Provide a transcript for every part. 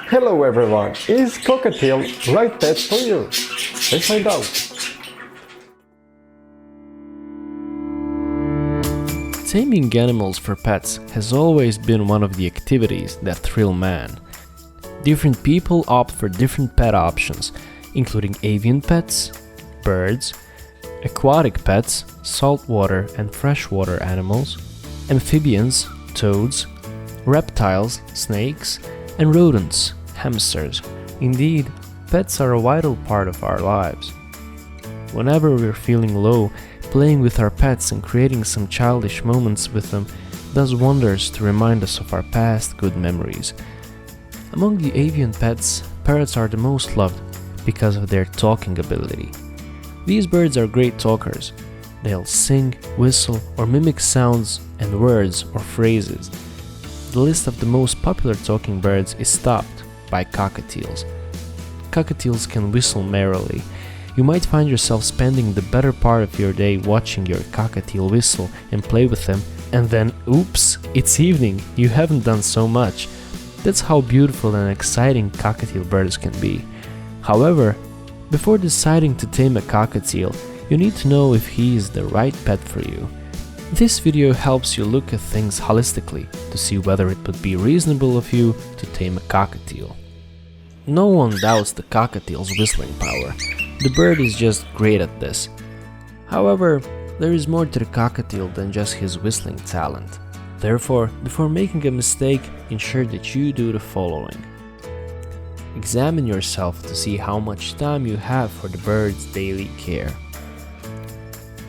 Hello everyone, is Cockatiel the right pet for you? Let's find out. Taming animals for pets has always been one of the activities that thrill man. Different people opt for different pet options, including avian pets, birds, aquatic pets, saltwater and freshwater animals, amphibians, toads, reptiles, snakes, and rodents, hamsters. Indeed, pets are a vital part of our lives. Whenever we're feeling low, playing with our pets and creating some childish moments with them does wonders to remind us of our past good memories. Among the avian pets, parrots are the most loved because of their talking ability. These birds are great talkers. They'll sing, whistle, or mimic sounds and words or phrases. The list of the most popular talking birds is topped by cockatiels. Cockatiels can whistle merrily. You might find yourself spending the better part of your day watching your cockatiel whistle and play with them, and then oops, it's evening, you haven't done so much. That's how beautiful and exciting cockatiel birds can be. However, before deciding to tame a cockatiel, you need to know if he is the right pet for you. This video helps you look at things holistically to see whether it would be reasonable of you to tame a cockatiel. No one doubts the cockatiel's whistling power. The bird is just great at this. However, there is more to the cockatiel than just his whistling talent. Therefore, before making a mistake, ensure that you do the following. Examine yourself to see how much time you have for the bird's daily care.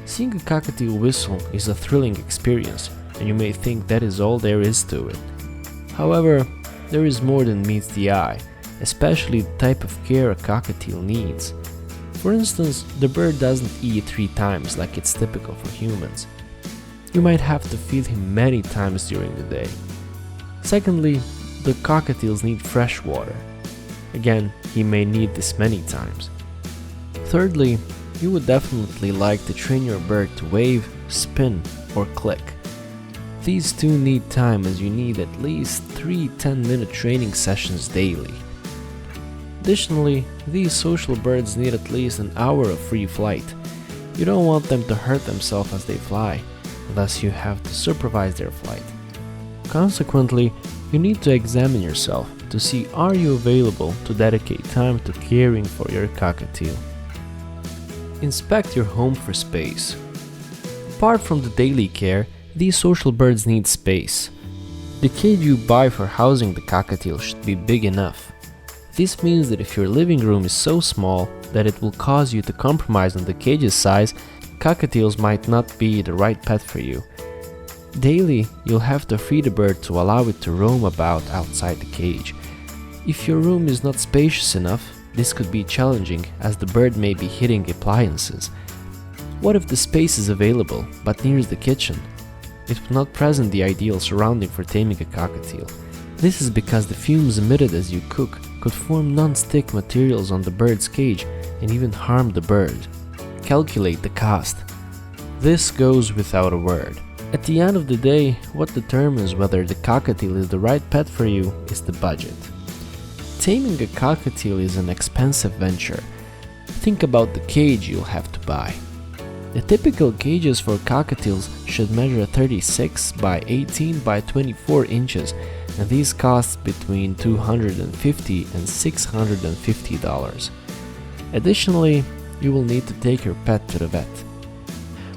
Seeing a cockatiel whistle is a thrilling experience, and you may think that is all there is to it. However, there is more than meets the eye, especially the type of care a cockatiel needs. For instance, the bird doesn't eat 3 times like it's typical for humans. You might have to feed him many times during the day. Secondly, the cockatiels need fresh water. Again, he may need this many times. Thirdly, you would definitely like to train your bird to wave, spin, or click. These two need time, as you need at least 3 10-minute training sessions daily. Additionally, these social birds need at least an hour of free flight. You don't want them to hurt themselves as they fly, thus you have to supervise their flight. Consequently, you need to examine yourself to see are you available to dedicate time to caring for your cockatiel. Inspect your home for space. Apart from the daily care, these social birds need space. The cage you buy for housing the cockatiel should be big enough. This means that if your living room is so small that it will cause you to compromise on the cage's size, cockatiels might not be the right pet for you. Daily, you'll have to free the bird to allow it to roam about outside the cage. If your room is not spacious enough, this could be challenging as the bird may be hitting appliances. What if the space is available but near the kitchen? It would not present the ideal surrounding for taming a cockatiel. This is because the fumes emitted as you cook could form non-stick materials on the bird's cage and even harm the bird. Calculate the cost. This goes without a word. At the end of the day, what determines whether the cockatiel is the right pet for you is the budget. Taming a cockatiel is an expensive venture. Think about the cage you'll have to buy. The typical cages for cockatiels should measure 36 by 18 by 24 inches, and these cost between $250 and $650. Additionally, you will need to take your pet to the vet.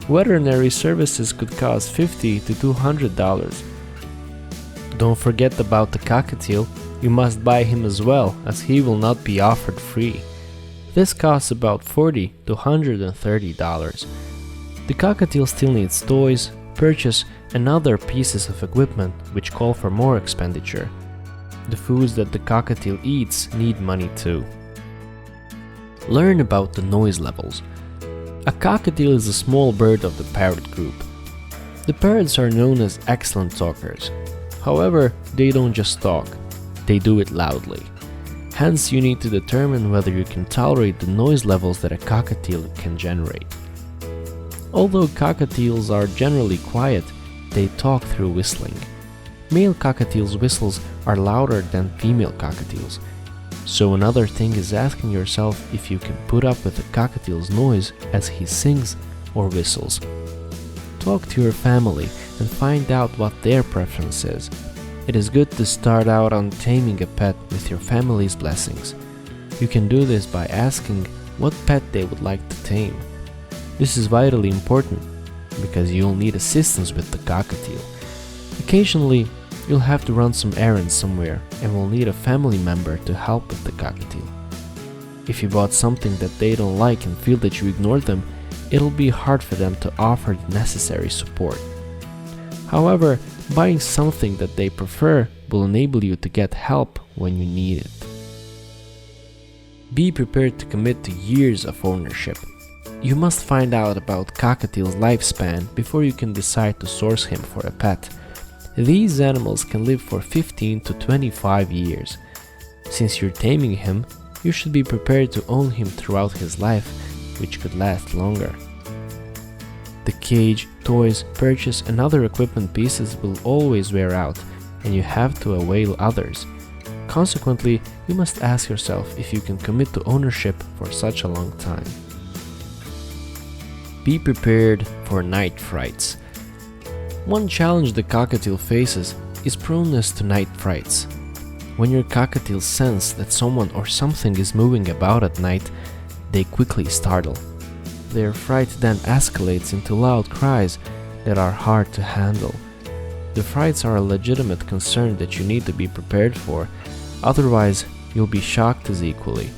Veterinary services could cost $50 to $200. Don't forget about the cockatiel, you must buy him as well, as he will not be offered free. This costs about $40 to $130. The cockatiel still needs toys, purchase, and other pieces of equipment which call for more expenditure. The foods that the cockatiel eats need money too. Learn about the noise levels. A cockatiel is a small bird of the parrot group. The parrots are known as excellent talkers. However, they don't just talk, they do it loudly. Hence, you need to determine whether you can tolerate the noise levels that a cockatiel can generate. Although cockatiels are generally quiet, they talk through whistling. Male cockatiels' whistles are louder than female cockatiels. So another thing is asking yourself if you can put up with a cockatiel's noise as he sings or whistles. Talk to your family and find out what their preference is. It is good to start out on taming a pet with your family's blessings. You can do this by asking what pet they would like to tame. This is vitally important because you'll need assistance with the cockatiel. Occasionally, you'll have to run some errands somewhere and will need a family member to help with the cockatiel. If you bought something that they don't like and feel that you ignored them, it'll be hard for them to offer the necessary support. However, buying something that they prefer will enable you to get help when you need it. Be prepared to commit to years of ownership. You must find out about Cockatiel's lifespan before you can decide to source him for a pet. These animals can live for 15 to 25 years. Since you're taming him, you should be prepared to own him throughout his life, which could last longer. The cage, toys, purchase and other equipment pieces will always wear out, and you have to avail others. Consequently, you must ask yourself if you can commit to ownership for such a long time. Be prepared for night frights. One challenge the cockatiel faces is proneness to night frights. When your cockatiels sense that someone or something is moving about at night, they quickly startle. Their fright then escalates into loud cries that are hard to handle. The frights are a legitimate concern that you need to be prepared for, otherwise you'll be shocked as equally.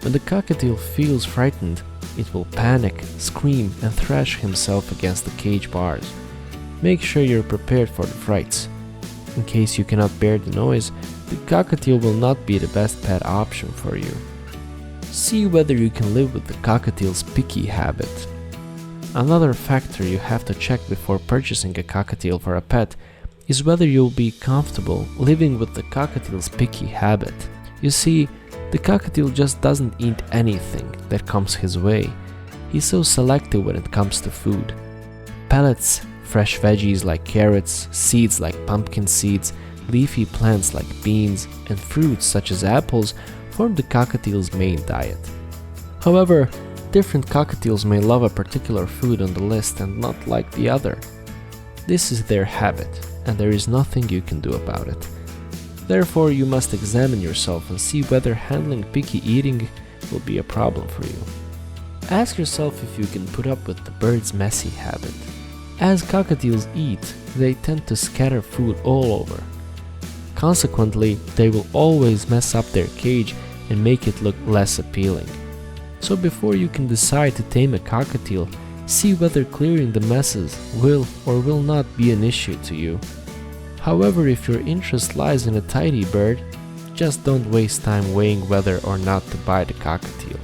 When the cockatiel feels frightened, it will panic, scream and thrash himself against the cage bars. Make sure you're prepared for the frights. In case you cannot bear the noise, the cockatiel will not be the best pet option for you. See whether you can live with the cockatiel's picky habit. Another factor you have to check before purchasing a cockatiel for a pet is whether you'll be comfortable living with the cockatiel's picky habit. You see, the cockatiel just doesn't eat anything that comes his way. He's so selective when it comes to food. Pellets, fresh veggies like carrots, seeds like pumpkin seeds, leafy plants like beans, and fruits such as apples form the cockatiel's main diet. However, different cockatiels may love a particular food on the list and not like the other. This is their habit, and there is nothing you can do about it. Therefore, you must examine yourself and see whether handling picky eating will be a problem for you. Ask yourself if you can put up with the bird's messy habit. As cockatiels eat, they tend to scatter food all over. Consequently, they will always mess up their cage and make it look less appealing. So before you can decide to tame a cockatiel, see whether clearing the messes will or will not be an issue to you. However, if your interest lies in a tidy bird, just don't waste time weighing whether or not to buy the cockatiel.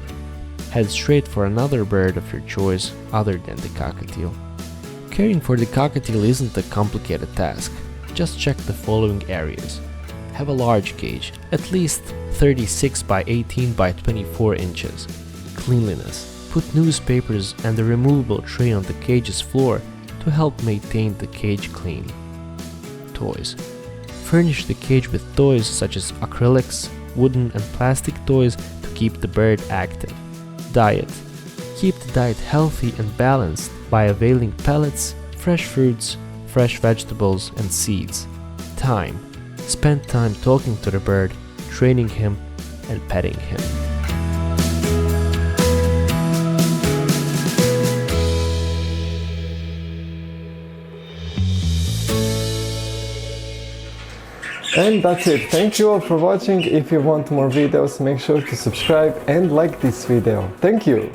Head straight for another bird of your choice other than the cockatiel. Caring for the cockatiel isn't a complicated task. Just check the following areas. Have a large cage, at least 36 by 18 by 24 inches. Cleanliness. Put newspapers and a removable tray on the cage's floor to help maintain the cage clean. Toys. Furnish the cage with toys such as acrylics, wooden and plastic toys to keep the bird active. Diet. Keep the diet healthy and balanced by availing pellets, fresh fruits, fresh vegetables and seeds. Time. Spend time talking to the bird, training him and petting him. And that's it. Thank you all for watching. If you want more videos, make sure to subscribe and like this video. Thank you.